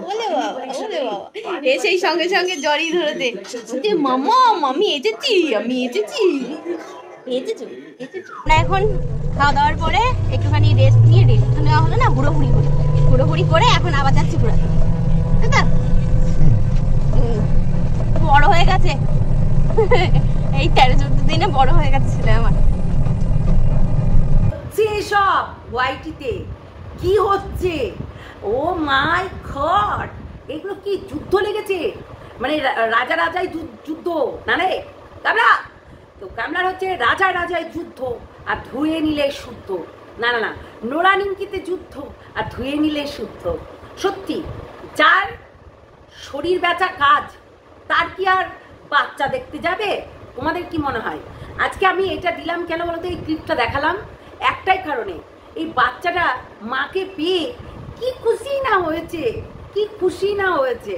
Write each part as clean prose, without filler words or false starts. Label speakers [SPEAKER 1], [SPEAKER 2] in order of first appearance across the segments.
[SPEAKER 1] ওলে বাবা ওলে বাবা এসেই সঙ্গে সঙ্গে জড়িয়ে ধরেছে যে মামা আমি এসেছি এসেছো এখন খাওয়া দাওয়ার পরে একটুখানি রেস্ট নিয়ে রেস্ট নেওয়া হলো না, হুড়োহুড়ি করে এখন আবার যাচ্ছি ঘুরাতে, তাই তো? বড় হয়ে গেছে এই 13-14 দিনে বড় হয়ে গেছে ছেলে আমার।
[SPEAKER 2] সব ওয়াইটিতে কি হচ্ছে, ও মাই গড, এগুলো কি যুদ্ধ লেগেছে, মানে রাজাই যুদ্ধ না রে কামলা, তো কামলার হচ্ছে রাজায় যুদ্ধ আর ধুয়ে নিলে শুদ্ধ, না না না নোরা নিমকিতে যুদ্ধ আর ধুয়ে নিলে শুদ্ধ। সত্যি যার শরীর বেচা কাজ তার কি আর বাচ্চা দেখতে যাবে? তোমাদের কি মনে হয়? আজকে আমি এটা দিলাম কেন বলতো, এই ক্লিপটা দেখালাম একটাই কারণে, এই বাচ্চাটা মাকে পেয়ে কি খুশি না হয়েছে,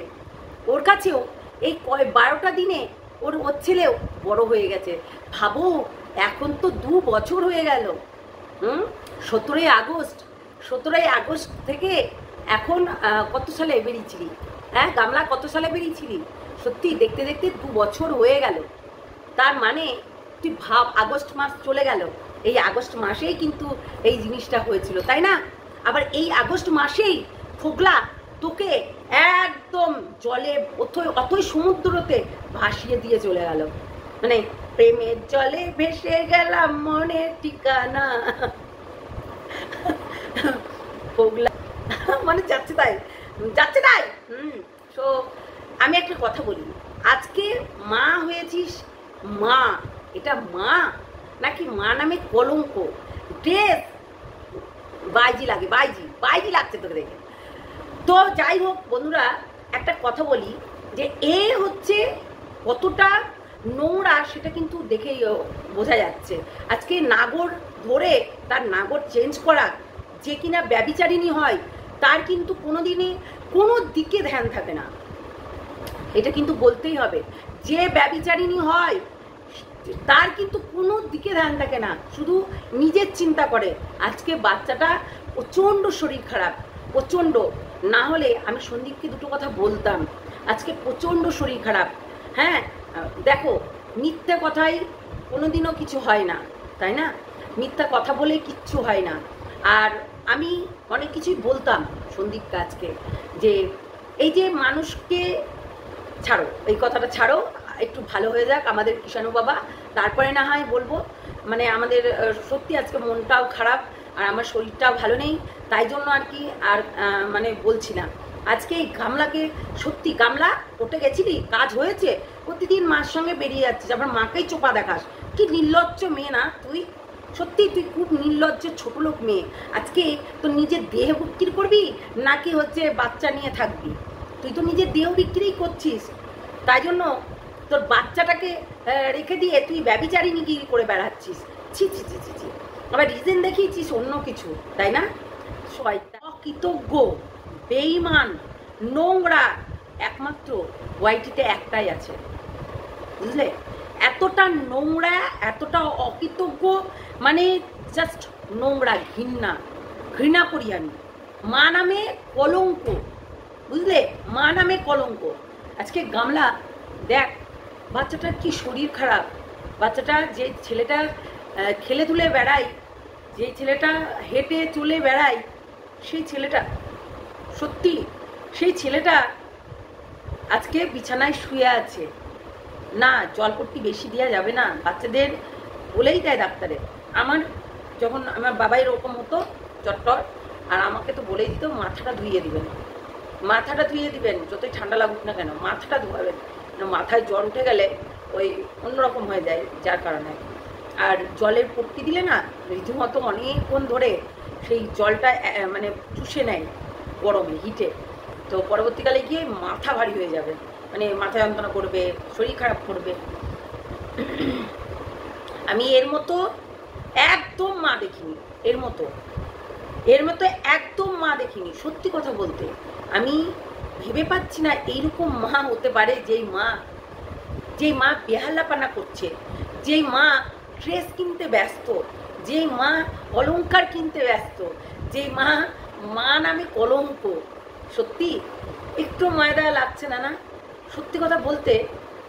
[SPEAKER 2] ওর কাছেও এই 12টা দিনে ওর ছেলেও বড় হয়ে গেছে। ভাবো এখন তো 2 বছর হয়ে গেল। 17ই আগস্ট থেকে এখন কত সালে বেরিয়েছিলি? হ্যাঁ গামলা, কত সালে বেরিয়েছিলি? সত্যি দেখতে দেখতে 2 বছর হয়ে গেল। তার মানে তুই ভাব, আগস্ট মাস চলে গেল, এই আগস্ট মাসেই কিন্তু এই জিনিসটা হয়েছিল, তাই না? আবার এই আগস্ট মাসেই ফোগলা তোকে একদম জলে অতই সমুদ্রতে ভাসিয়ে দিয়ে চলে গেল, মানে প্রেমের জলে ভেসে গেলাম মনের ঠিকানা ফোগলা মানে যাচ্ছে তাই। তো আমি একটা কথা বলি, আজকে মা হয়েছিস, মা এটা মা নাকি মা নামে কলঙ্ক? ড্রেস বাইজি লাগছে তোকে দেখে। তো যাই হোক বন্ধুরা, একটা কথা বলি যে এ হচ্ছে কতটা নোংরা সেটা কিন্তু দেখেই বোঝা যাচ্ছে। আজকে নাগর ধরে তার নাগর চেঞ্জ করা, যে কিনা ব্যভিচারিণী হয়, তার কিন্তু কোনো দিকে ধ্যান থাকে না, এটা কিন্তু বলতেই হবে। যে ব্যভিচারিণী হয় তার কিন্তু কোনো দিকে ধ্যান থাকে না, শুধু নিজের চিন্তা করে। আজকে বাচ্চাটা প্রচণ্ড শরীর খারাপ, প্রচণ্ড, না হলে আমি সন্দীপকে দুটো কথা বলতাম। আজকে প্রচণ্ড শরীর খারাপ। হ্যাঁ দেখো, মিথ্যা কথাই কোনোদিনও কিছু হয় না, তাই না? মিথ্যা কথা বলে কিচ্ছু হয় না। আর আমি অনেক কিছুই বলতাম সন্দীপকে আজকে, যে এই যে মানুষকে ছাড়ো, এই কথাটা ছাড়ো, একটু ভালো হয়ে যাক আমাদের কিষাণু বাবা, তারপরে না হয় বলবো। মানে আমাদের সত্যি আজকে মনটাও খারাপ আর আমার শরীরটাও ভালো নেই, তাই জন্য আর কি আর মানে বলছি না। আজকে এই গামলাকে, সত্যি গামলা কোর্টে গেছিলি, কাজ হয়েছে, প্রতিদিন মার সঙ্গে বেরিয়ে যাচ্ছিস, আবার মাকেই চোপা দেখাস। কি নির্লজ্জ মেয়ে না তুই, সত্যি তুই খুব নির্লজ্জ ছোট লোক মেয়ে। আজকে তোর নিজের দেহ বিক্রি করবি নাকি হচ্ছে বাচ্চা নিয়ে থাকবি? তুই তো নিজের দেহ বিক্রিই করছিস, তাই জন্য তোর বাচ্চাটাকে রেখে দিয়ে তুই ব্যভিচারিণী গিরি করে বেড়াচ্ছিস। ছি ছি ছি ছি ছি, আবার রিজেন দেখিয়েছিস অন্য কিছু, তাই না? শয়তান, অকৃতজ্ঞ, বেঈমান, নোংরা, একমাত্র ওয়াইটিতে একটাই আছে, বুঝলে? এতটা নোংরা, এতটা অকৃতজ্ঞ, মানে জাস্ট নোংরা, ঘৃণা করি আমি। মা নামে কলঙ্ক, বুঝলে? মা নামে কলঙ্ক। আজকে গামলা দেখ, বাচ্চাটার কি শরীর খারাপ, বাচ্চাটা যে ছেলেটা খেলে ধুলে বেড়ায়, যে ছেলেটা হেঁটে চলে বেড়ায়, সেই ছেলেটা, সত্যি সেই ছেলেটা আজকে বিছানায় শুয়ে আছে। না, জলপট্টি বেশি দেওয়া যাবে না বাচ্চাদের, বলেই দেয় ডাক্তারে। যখন আমার বাবা এরকম হতো চট্টর, আর আমাকে তো বলেই দিত মাথাটা ধুইয়ে দিবেন, যতই ঠান্ডা লাগুক না কেন মাথাটা ধোয়াবেন, মাথায় জ্বর উঠে গেলে ওই অন্যরকম হয়ে যায়, যার কারণে। আর জলের পট্টি দিলে না রীতিমতো অনেকক্ষণ ধরে সেই জলটা মানে চুষে নেয় গরমে, হিটে, তো পরবর্তীকালে গিয়ে মাথা ভারী হয়ে যাবে, মানে মাথা যন্ত্রণা করবে, শরীর খারাপ করবে। আমি এর মতো একদম মা দেখিনি, এর মতো একদম মা দেখিনি, সত্যি কথা বলতে। আমি ভেবে পাচ্ছি না এইরকম মা হতে পারে, যেই মা বেহাল্লাপানা করছে, যেই মা ড্রেস কিনতে ব্যস্ত, যে মা অলংকার কিনতে ব্যস্ত, যে মা মা নামে কলঙ্ক। সত্যি একটু ময়দা লাগছে না? না, সত্যি কথা বলতে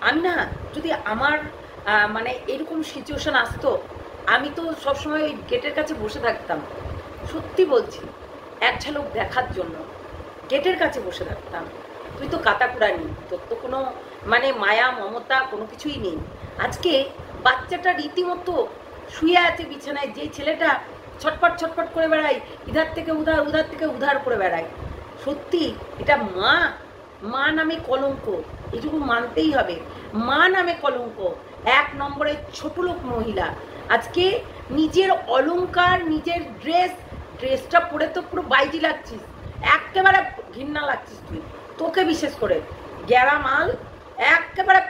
[SPEAKER 2] আমি না, যদি আমার মানে এরকম সিচুয়েশন আসতো, আমি তো সবসময় ওই গেটের কাছে বসে থাকতাম। সত্যি বলছি, এক ঝলক দেখার জন্য গেটের কাছে বসে থাকতাম। তুই তো কাতাকুড়ানি, তোর তো কোনো মানে মায়া মমতা কোনো কিছুই নেই। আজকে বাচ্চাটা রীতিমতো শুয়ে আছে বিছানায়, যে ছেলেটা ছটপট ছটপট করে বেড়ায়, ইধার থেকে উধার, উধার থেকে উধার করে বেড়ায়। সত্যি এটা মা, মা নামে কলঙ্ক, এটুকু মানতেই হবে। মা নামে কলঙ্ক, 1 নম্বরের ছোট লোক মহিলা। আজকে নিজের অলংকার, নিজের ড্রেসটা পরে তো পুরো বাইজি লাগছিস, একেবারে ঘৃণা লাগছিস তুই, তোকে বিশেষ করে গ্যারা মাল একেবারে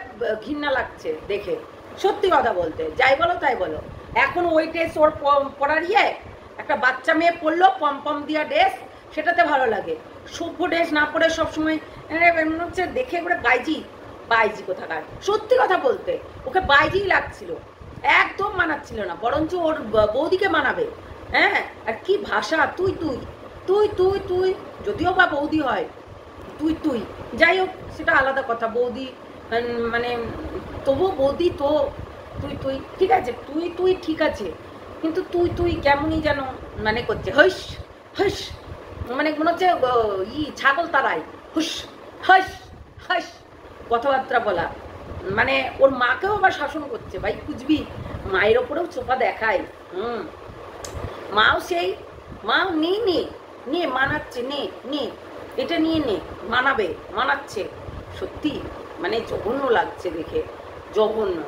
[SPEAKER 2] ঘৃণা লাগছে দেখে। সত্যি কথা বলতে, যাই বলো তাই বলো, এখন ওই ড্রেস ওর পরার একটা বাচ্চা মেয়ে পরলো পম পম দিয়া ড্রেস, সেটাতে ভালো লাগে। সভ্য ড্রেস না পরে সবসময় হচ্ছে দেখে করে বাইজি কোথাকার। সত্যি কথা বলতে ওকে বাইজিই লাগছিল, একদম মানাচ্ছিল না, বরঞ্চ ওর বৌদিকে মানাবে। হ্যাঁ, আর কি ভাষা, তুই তুই তুই তুই তুই, যদিও বা বৌদি হয়, তুই তুই, যাই হোক সেটা আলাদা কথা। বৌদি মানে তবুও বৌদি তো, তুই তুই ঠিক আছে, তুই তুই ঠিক আছে, কিন্তু তুই তুই কেমনই যেন মানে করছে, হইস হইস, মানে মনে হচ্ছে ছাগল তারাই, হুস হস হস কথাবার্তা বলা। মানে ওর মাকেও আবার শাসন করছে, ভাই কুচবি, মায়ের ওপরেও চোপা দেখায়। মাও সেই, মাও নিয়ে মানাচ্ছে, নে এটা নিয়ে নে, মানাচ্ছে। সত্যি মানে জঘন্য লাগছে দেখে, জঘন্য।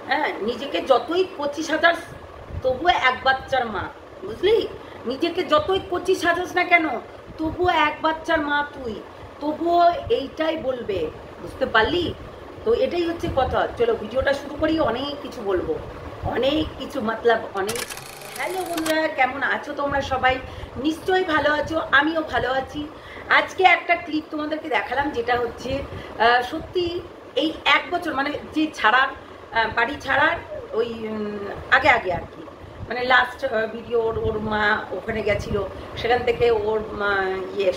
[SPEAKER 2] হ্যাঁ, নিজেকে যতই 25,000 তবুও এক বাচ্চার মা, বুঝলি? নিজেকে যতই 25,000 না কেন, তবুও এক বাচ্চার মা তুই, তবুও এইটাই বলবে, বুঝতে পারলি? তো এটাই হচ্ছে কথা। চলো ভিডিওটা শুরু করি, অনেক কিছু বলবো, অনেক কিছু মতলব অনেক। হ্যালো বন্ধুরা, কেমন আছো তোমরা সবাই? নিশ্চয়ই ভালো আছো, আমিও ভালো আছি। আজকে একটা ক্লিপ তোমাদেরকে দেখালাম, যেটা হচ্ছে সত্যি এই 1 বছর মানে যে ছাড়ার বাড়ি ছাড়ার ওই আগে আর কি, মানে লাস্ট ভিডিও ওর মা ওখানে গেছিলো, সেখান থেকে ওর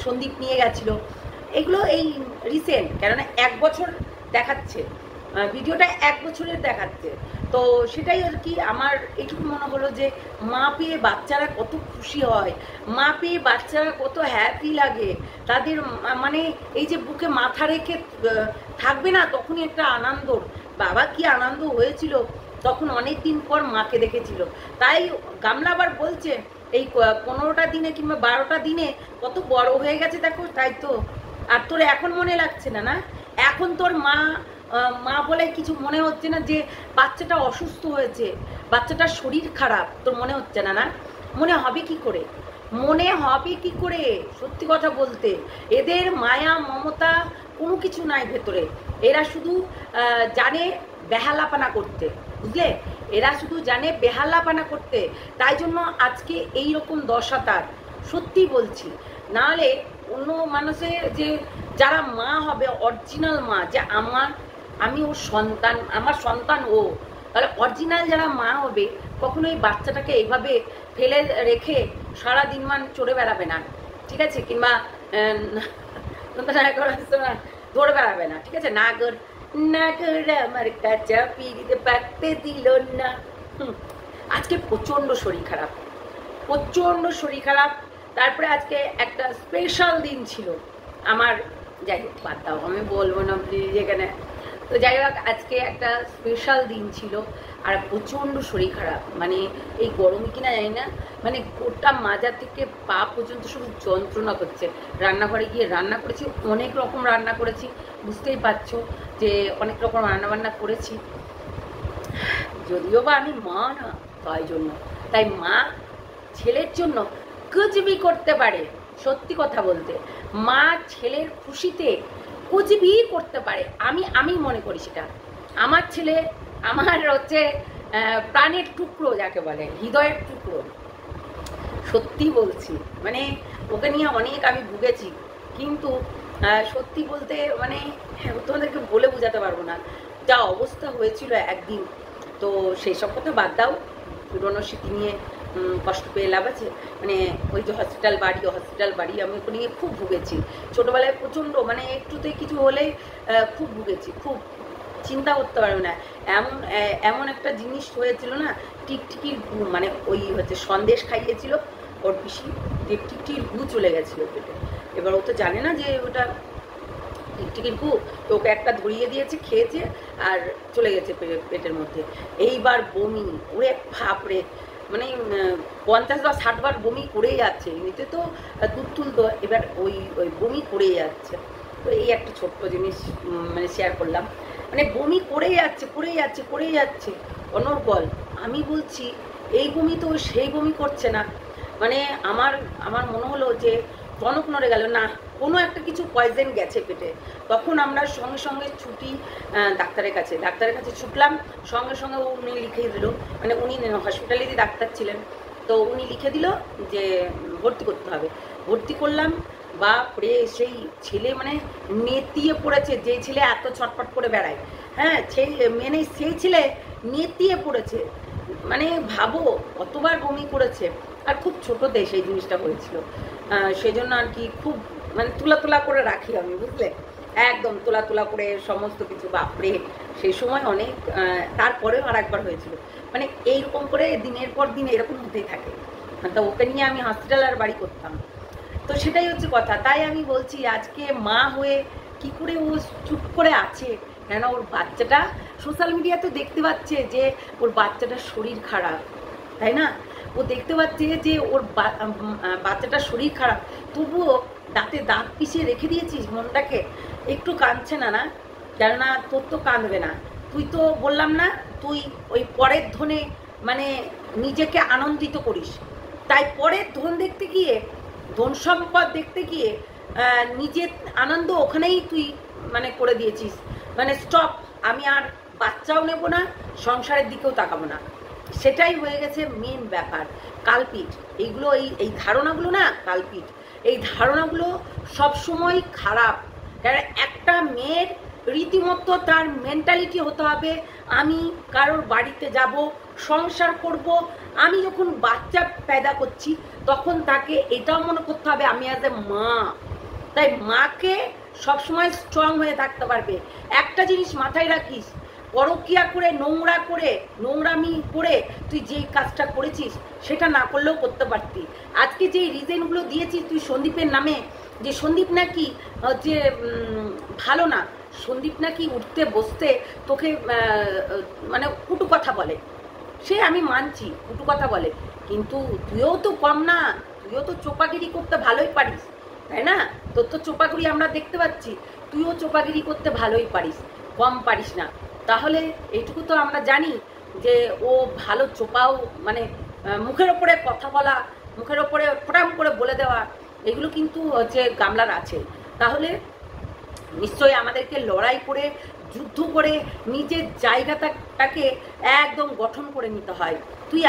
[SPEAKER 2] সন্দীপ নিয়ে গেছিলো, এগুলো এই রিসেন্ট, কেননা 1 বছর দেখাচ্ছে ভিডিওটা, 1 বছরের দেখাচ্ছে। তো সেটাই আর কি আমার এইটুকু মনে হলো যে মা পেয়ে বাচ্চারা কত খুশি হয়, মা পেয়ে বাচ্চারা কত হ্যাপি লাগে, তাদের মানে এই যে বুকে মাথা রেখে থাকবে না, তখনই একটা আনন্দ। বাবা কি আনন্দ হয়েছিল তখন, অনেক দিন পর মাকে দেখেছিল। তাই গামলা আবার বলছে এই 15টা দিনে কিংবা 12টা দিনে কত বড় হয়ে গেছে দেখো। তাই তো, আর তোর এখন মনে লাগছে না? না, এখন তোর মা বলে কিছু মনে হচ্ছে না যে বাচ্চাটা অসুস্থ হয়েছে, বাচ্চাটার শরীর খারাপ, তোর মনে হচ্ছে না? না, মনে হবে কি করে, মনে হবে কি করে? সত্যি কথা বলতে এদের মায়া মমতা কোনো কিছু নাই ভেতরে, এরা শুধু জানে বেহালাপানা করতে, বুঝলে? এরা শুধু জানে বেহালাপানা করতে, তাই জন্য আজকে এই রকম দশা তার। সত্যি বলছি, নাহলে অন্য মানুষের যে যারা মা হবে, অরিজিনাল মা, যে আমি ওর সন্তান, আমার সন্তান ও, তাহলে অরিজিনাল যারা মা হবে কখনো এই বাচ্চাটাকে এইভাবে ফেলে রেখে সারাদিন মান চড়ে বেড়াবে না, ঠিক আছে? কিংবা ধরে বেড়াবে না, ঠিক আছে? নাগর আমার কাঁচা পিড়িতে পাকতে দিল না। আজকে প্রচণ্ড শরীর খারাপ, তারপরে আজকে একটা স্পেশাল দিন ছিল আমার, যাই হোক বাদ দাও, আমি বলবো না প্লিজ এখানে। তো যাই হোক, আজকে একটা স্পেশাল দিন ছিল, আর প্রচণ্ড শরীর খারাপ, মানে এই গরমে কিনা জানি না, মানে গোটা মাজা থেকে পা পর্যন্ত শুধু যন্ত্রণা করছে। রান্নাঘরে গিয়ে রান্না করেছি, অনেক রকম রান্না করেছি, বুঝতেই পারছো যে অনেক রকম রান্নাবান্না করেছি, যদিও বা আমি মা না, তাই মা ছেলের জন্য কুচবি করতে পারে। সত্যি কথা বলতে, মা ছেলের খুশিতে কুচবি করতে পারে, আমি মনে করি সেটা। আমার ছেলে আমার হচ্ছে প্রাণের টুকরো, যাকে বলে হৃদয়ের টুকরো। সত্যি বলছি, মানে ওকে নিয়ে অনেক আমি ভুগেছি, কিন্তু সত্যি বলতে মানে তোমাদেরকে বলে বোঝাতে পারবো না যা অবস্থা হয়েছিল একদিন। তো সেই সব কথা বাদ দাও, পুরনো স্মৃতি নিয়ে কষ্ট পেয়ে লাভ আছে? মানে ওই যে হসপিটাল বাড়ি আমি ওখানে নিয়ে খুব ভুগেছি ছোটোবেলায় প্রচণ্ড, মানে একটুতে কিছু হলেই খুব ভুগেছি, খুব চিন্তা করতে পারবে না। এমন একটা জিনিস হয়েছিল না, টিকটিকির গু, মানে ওই হচ্ছে সন্দেশ খাইয়েছিল ওর পিসি, টিকটিকির গু চলে গেছিলো পেটে। এবার ও তো জানে না যে ওটা টিকটিকির গু, তো ওকে একটা ধরিয়ে দিয়েছে, খেয়েছে আর চলে গেছে পেটের মধ্যে। এইবার বমি, ওরে বাপরে, মানে 50 বা 60 বার বমি করেই যাচ্ছে, এমনিতে তো দুধ তুলতো, এবার ওই বমি করেই যাচ্ছে। তো এই একটা ছোট্ট জিনিস মানে শেয়ার করলাম, মানে বমি করেই যাচ্ছে অনর্গল। আমি বলছি এই বমি তো সেই বমি করছে না, মানে আমার মনে হলো যে টনক নড়ে গেল, না কোনো একটা কিছু পয়জেন গেছে পেটে। তখন আমরা সঙ্গে সঙ্গে ছুটি ডাক্তারের কাছে ছুটলাম, সঙ্গে সঙ্গে উনি লিখে দিল, মানে উনি হসপিটালেরই ডাক্তার ছিলেন, তো উনি লিখে দিল যে ভর্তি করতে হবে। ভর্তি করলাম, বাপরে সেই ছেলে মানে নেতিয়ে পড়েছে, যে ছেলে এত ছটফট করে বেড়ায়, হ্যাঁ সেই ছেলে নেতিয়ে পড়েছে, মানে ভাবো কতবার বমি করেছে। আর খুব ছোটোতে সেই জিনিসটা হয়েছিল, সেই জন্য আর কি খুব মানে তোলা করে রাখি আমি, বুঝলে, একদম তোলা করে সমস্ত কিছু। বাপরে সেই সময় অনেক, তারপরেও আর একবার হয়েছিল, মানে এইরকম করে দিনের পর দিন এরকম হতেই থাকে। তো ওকে নিয়ে আমি হসপিটাল আর বাড়ি করতাম। তো সেটাই হচ্ছে কথা। তাই আমি বলছি আজকে মা হয়ে কি করে ও চুপ করে আছে, কেন ওর বাচ্চাটা সোশ্যাল মিডিয়াতে দেখতে পাচ্ছে যে ওর বাচ্চাটার শরীর খারাপ, তাই না? ও দেখতে পাচ্ছে যে ওর বাচ্চাটার শরীর খারাপ, তবুও দাঁতে দাঁত পিষিয়ে রেখে দিয়েছিস মনটাকে, একটু কাঁদছে না? না, কেননা তোর তো কাঁদবে না, তুই তো বললাম না তুই ওই পরের ধনে মানে নিজেকে আনন্দিত করিস, তাই পরের ধন দেখতে গিয়ে, ধন সম্পদ দেখতে গিয়ে নিজের আনন্দ ওখানেই তুই মানে করে দিয়েছিস, মানে স্টপ, আমি আর বাচ্চাও নেব না, সংসারের দিকেও তাকাবো না। সেটাই হয়ে গেছে মেন ব্যাপার, কালপিট এইগুলো, এই ধারণাগুলো না কালপিট, এই ধারণাগুলো সবসময় খারাপ। কারণ একটা মেয়ের রীতিমতো তার মেন্টালিটি হতে হবে, আমি কারোর বাড়িতে যাব, সংসার করব, আমি যখন বাচ্চা পয়দা করছি তখন তাকে এটাও মনে করতে হবে আমি অ্যাজ এ মা। তাই মাকে সবসময় স্ট্রং হয়ে থাকতে পারবে। একটা জিনিস মাথায় রাখিস, পরকিয়া করে নোংরামি করে তুই যেই কাজটা করেছিস সেটা না করলেও করতে পারতি। আজকে যেই রিজনগুলো দিয়েছিস তুই সন্দীপের নামে, যে সন্দীপ নাকি যে ভালো না, সন্দীপ নাকি উঠতে বসতে তোকে মানে কুটু কথা বলে, সে আমি মানছি কুটু কথা বলে, কিন্তু তুইও তো কম না, তুইও তো চোপাগিরি করতে ভালোই পারিস, তাই না? তোর তো চোপাগিরি আমরা দেখতে পাচ্ছি, তুইও চোপাগিরি করতে ভালোই পারিস, কম পারিস না। তাহলে এইটুকু তো আমরা জানি যে ও ভালো চোপাও, মানে মুখের ওপরে কথা বলা, মুখের ওপরে ফটাম করে বলে দেওয়া, এগুলো কিন্তু হচ্ছে গামলার আছে। তাহলে নিশ্চয়ই আমাদেরকে লড়াই করে, যুদ্ধ করে নিজের জায়গাটাকে একদম গঠন করে নিতে হয়। তুই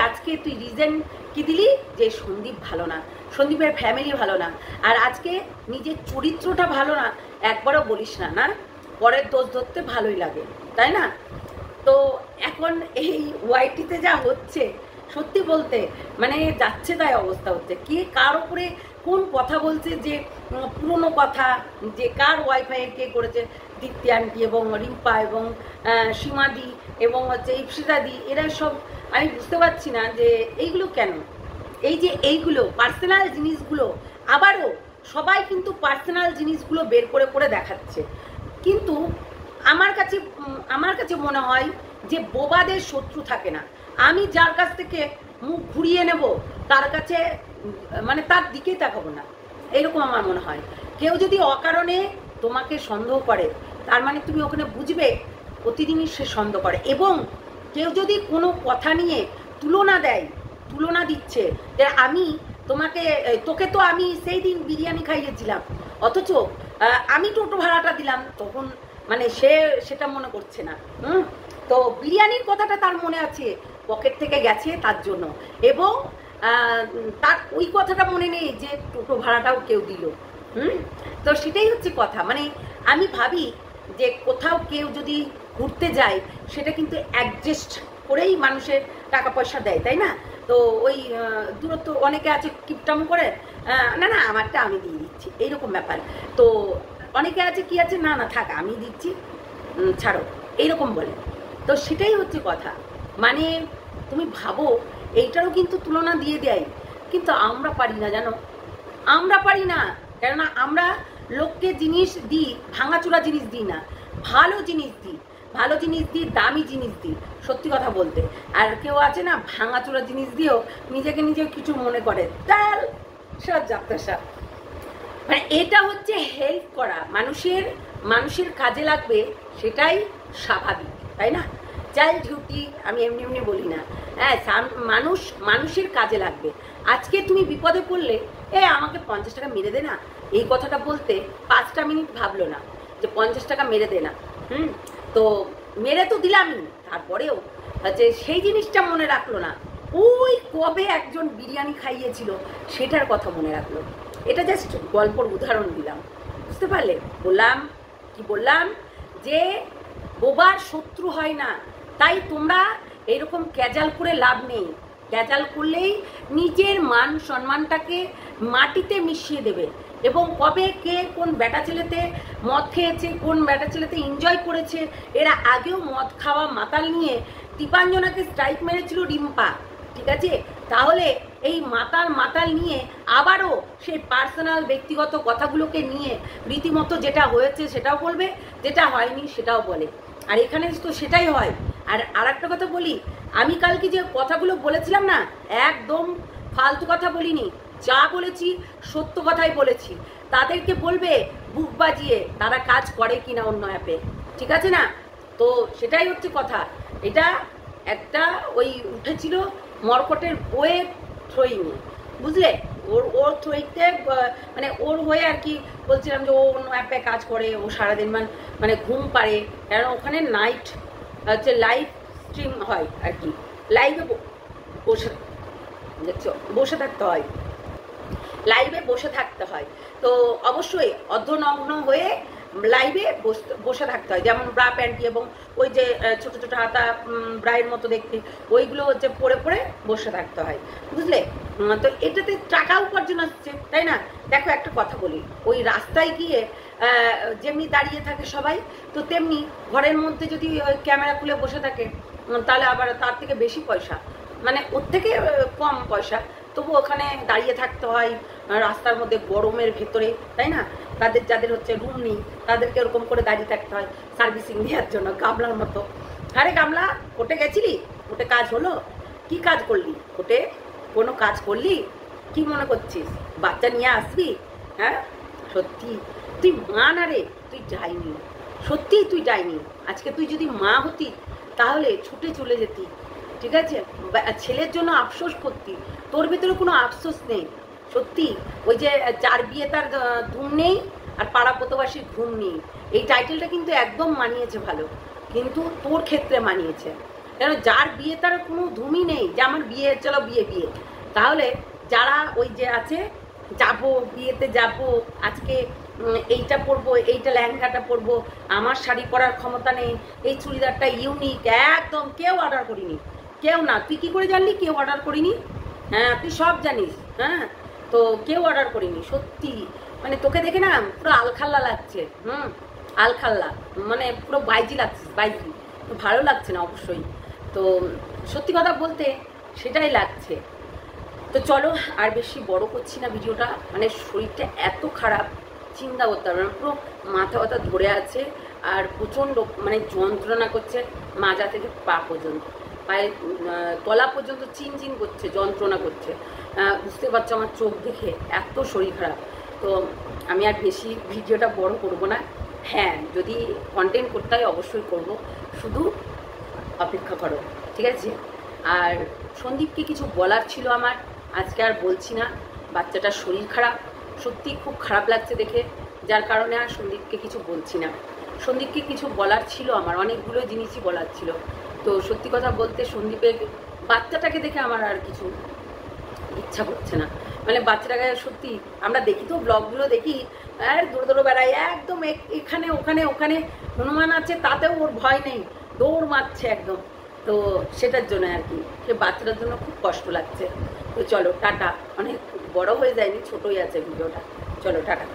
[SPEAKER 2] রিজন কি দিলি যে সন্দীপ ভালো না, সন্দীপের ফ্যামিলি ভালো না, আর আজকে নিজের চরিত্রটা ভালো না একবারও বলিস না, না পরের দোষ ধরতে ভালোই লাগে, তাই না? তো এখন এই ওয়াইটিতে যা হচ্ছে, সত্যি বলতে মানে যাচ্ছে তাই অবস্থা হচ্ছে, কে কার উপরে কোন কথা বলছে, যে পুরনো কথা, যে কার ওয়াইফাই কে করেছে, দীপ্তি আন্টি এবং রিম্পা এবং সীমাদি এবং হচ্ছে ইপসিতাদি, এরা সব আমি বুঝতে পারছি না যে এইগুলো কেন, এই যে এইগুলো পার্সোনাল জিনিসগুলো, আবারও সবাই কিন্তু পার্সোনাল জিনিসগুলো বের করে দেখাচ্ছে। কিন্তু আমার কাছে মনে হয় যে বোবাদের শত্রু থাকে না। আমি যার কাছ থেকে মুখ ঘুরিয়ে নেব তার কাছে মানে তার দিকেই তাকাবো না, এরকম আমার মনে হয়। কেউ যদি অকারণে তোমাকে সন্দেহ করে তার মানে তুমি ওখানে বুঝবে প্রতিদিনই সে সন্দেহ করে। এবং কেউ যদি কোনো কথা নিয়ে তুলনা দিচ্ছে যে তোকে তো আমি সেই দিন বিরিয়ানি খাইয়েছিলাম, অথচ আমি টোটো ভাড়াটা দিলাম, তখন মানে সেটা মনে করছে না। তো বিরিয়ানির কথাটা তার মনে আছে, পকেট থেকে গেছে তার জন্য, এবং তার ওই কথাটা মনে নেই যে টোটো ভাড়াটাও কেউ দিল। তো সেটাই হচ্ছে কথা। মানে আমি ভাবি যে কোথাও কেউ যদি ঘুরতে যায় সেটা কিন্তু অ্যাডজাস্ট করেই মানুষের টাকা পয়সা দেয়, তাই না? তো ওই দূরত্ব অনেকে আছে কিপটাম করে, না না আমারটা আমি দিয়ে দিচ্ছি, এইরকম ব্যাপার। তো অনেকে আছে কি আছে, না না থাক আমি দিচ্ছি, ছাড়ো, এইরকম বলে। তো সেটাই হচ্ছে কথা। মানে তুমি ভাবো, এইটারও কিন্তু তুলনা দিয়ে দেয়, কিন্তু আমরা পারি না জানো, আমরা পারি না। কেননা আমরা লোককে জিনিস দিই, ভাঙাচোরা জিনিস দিই না, ভালো জিনিস দিই, ভালো জিনিস দিই, দামি জিনিস দিই, সত্যি কথা বলতে। আর কেউ আছে না ভাঙাচোরা জিনিস দিয়েও নিজেকে নিজে কিছু মনে করে, তার সব যাত্রা সব। মানে এটা হচ্ছে হেল্প করা, মানুষের কাজে লাগবে, সেটাই স্বাভাবিক, তাই না? চাইল্ড ডিউটি আমি এমনি এমনি বলি না, হ্যাঁ মানুষের কাজে লাগবে। আজকে তুমি বিপদে পড়লে, আমাকে 50 টাকা মেরে দে না, এই কথাটা বলতে 5টা মিনিট ভাবলো না যে 50 টাকা মেরে দে না। তো মেরে তো দিলামই, তারপরেও যে সেই জিনিসটা মনে রাখলো না, ওই কবে একজন বিরিয়ানি খাইয়েছিল সেটার কথা মনে রাখলো। এটা জাস্ট গল্পর উদাহরণ দিলাম, বুঝতে পারলে? বললাম যে বোবার শত্রু হয় না। তাই তোমরা এরকম ক্যাজাল করে লাভ নেই। ক্যাজাল করলেই নিজের মান সম্মানটাকে মাটিতে মিশিয়ে দেবে। এবং কবে কে কোন বেটা ছেলেতে মদ খেয়েছে, কোন বেটা ছেলেতে এনজয় করেছে, এরা আগেও মদ খাওয়া মাতাল নিয়ে দীপাঞ্জনাকে স্ট্রাইক মেরেছিল রিম্পা, ঠিক আছে? তাহলে এই মাতাল নিয়ে আবারও সেই পার্সোনাল ব্যক্তিগত কথাগুলোকে নিয়ে রীতিমতো যেটা হয়েছে সেটাও বলবে, যেটা হয়নি সেটাও বলে। আর এখানে তো সেটাই হয়। আর একটা কথা বলি, আমি কালকে যে কথাগুলো বলেছিলাম না, একদম ফালতু কথা বলিনি, যা বলেছি সত্য কথাই বলেছি। তাদেরকে বলবে বুক বাজিয়ে তারা কাজ করে কিনা অন্য অ্যাপে, ঠিক আছে না? তো সেটাই হচ্ছে কথা। এটা একটা ওই উঠেছিল মর্কটের বইয়ের থ্রোয়িংয়ে, বুঝলে? ওর থ্রোয়িংতে মানে ওর হয়ে আর কি বলছিলাম যে ও অন্য অ্যাপে কাজ করে, ও সারাদিন মানে ঘুম পারে, কারণ ওখানে নাইট হচ্ছে লাইভ স্ট্রিম হয় আর কি, লাইভে বসে থাকতে হয়, লাইভে বসে থাকতে হয়। তো অবশ্যই অর্ধনগ্ন হয়ে লাইভে বসে থাকতে হয়, যেমন ব্রা প্যান্টি এবং ওই যে ছোট ছোট হাতা ব্রায়ের মতো দেখতে, ওইগুলো হচ্ছে পরে পরে বসে থাকতে হয়, বুঝলে? তো এটাতে টাকা উপার্জন হচ্ছে, তাই না? দেখো একটা কথা বলি, ওই রাস্তায় গিয়ে যেমনি দাঁড়িয়ে থাকে সবাই, তো তেমনি ঘরের মধ্যে যদি ক্যামেরা খুলে বসে থাকে, তাহলে আবার তার থেকে বেশি পয়সা, মানে ওর থেকে কম পয়সা, তবু ওখানে দাঁড়িয়ে থাকতে হয় রাস্তার মধ্যে গরমের ভেতরে, তাই না? যাদের হচ্ছে রুম নেই তাদেরকে ওরকম করে দাঁড়িয়ে থাকতে হয় সার্ভিসিং দেওয়ার জন্য, গামলার মতো। আরে গামলা, কোর্টে গেছিলি? কোর্টে কাজ হলো? কি কাজ করলি? কোর্টে কোনো কাজ করলি? কি মনে করছিস বাচ্চা নিয়ে আসবি? হ্যাঁ, সত্যি তুই মা না রে, তুই যাইনি, সত্যি তুই যাইনি। আজকে তুই যদি মা হতি তাহলে ছুটে চলে যেতি, ঠিক আছে? ছেলের জন্য আফসোস করতি, তোর ভেতরে কোনো আফসোস নেই। সত্যি ওই যে যার বিয়ে তার ধুম নেই আর পাড়া প্রতিবাসীর ঘুম নেই, এই টাইটেলটা কিন্তু একদম মানিয়েছে ভালো, কিন্তু তোর ক্ষেত্রে মানিয়েছে। কেন যার বিয়ে তার কোনো ধুমই নেই যে আমার বিয়ে, চলো বিয়ে, তাহলে যারা ওই যে আছে যাবো বিয়েতে, যাবো আজকে এইটা পরবো, এইটা লেহেঙ্গাটা পরবো, আমার শাড়ি পরার ক্ষমতা নেই, এই চুড়িদারটা ইউনিক, একদম কেউ অর্ডার করিনি, কেউ না। তুই কি করে জানলি কেউ অর্ডার করিনি? হ্যাঁ, তুই সব জানিস। হ্যাঁ, তো কেউ অর্ডার করিনি, সত্যি। মানে তোকে দেখে না পুরো আলখাল্লা লাগছে, আলখাল্লা, মানে পুরো বাইজি লাগছিস, বাইজি। তো ভালো লাগছে না অবশ্যই, তো সত্যি কথা বলতে সেটাই লাগছে। তো চলো আর বেশি বড় করছি না ভিডিওটা, মানে শরীরটা এত খারাপ চিন্তা করতে পারবে না, পুরো মাথা ব্যথা ধরে আছে আর প্রচণ্ড মানে যন্ত্রণা করছে, মাজা থেকে পা পর্যন্ত, পায়ের তলা পর্যন্ত চিনচিন করছে, যন্ত্রণা করছে। বুঝতে পারছো আমার চোখ দেখে এত শরীর খারাপ। তো আমি আর বেশি ভিডিওটা বড় করব না। হ্যাঁ, যদি কন্টেন্ট করতে হয় অবশ্যই করব, শুধু অপেক্ষা করো, ঠিক আছে? আর সন্দীপকে কিছু বলার ছিল আমার, আজকে আর বলছি না। বাচ্চাটার শরীর খারাপ, সত্যি খুব খারাপ লাগছে দেখে, যার কারণে আর সন্দীপকে কিছু বলছি না। সন্দীপকে কিছু বলার ছিল আমার, অনেকগুলো জিনিসই বলার ছিল। তো সত্যি কথা বলতে সন্দীপের বাচ্চাটাকে দেখে আমার আর কিছু ইচ্ছা করছে না। মানে বাচ্চাটাকে সত্যি আমরা দেখি তো, ব্লগগুলো দেখি, আর দৌড়ে দৌড়ে বেড়ায় একদম, এখানে ওখানে, ওখানে হনুমান আছে তাতেও ওর ভয় নেই, দৌড় মারছে একদম। তো সেটার জন্য আর কি, সে বাচ্চাটার জন্য খুব কষ্ট লাগছে। তো চলো টাটা, অনেক বড় হয়ে যায়নি, ছোটই আছে ভিডিওটা, চলো টাটা।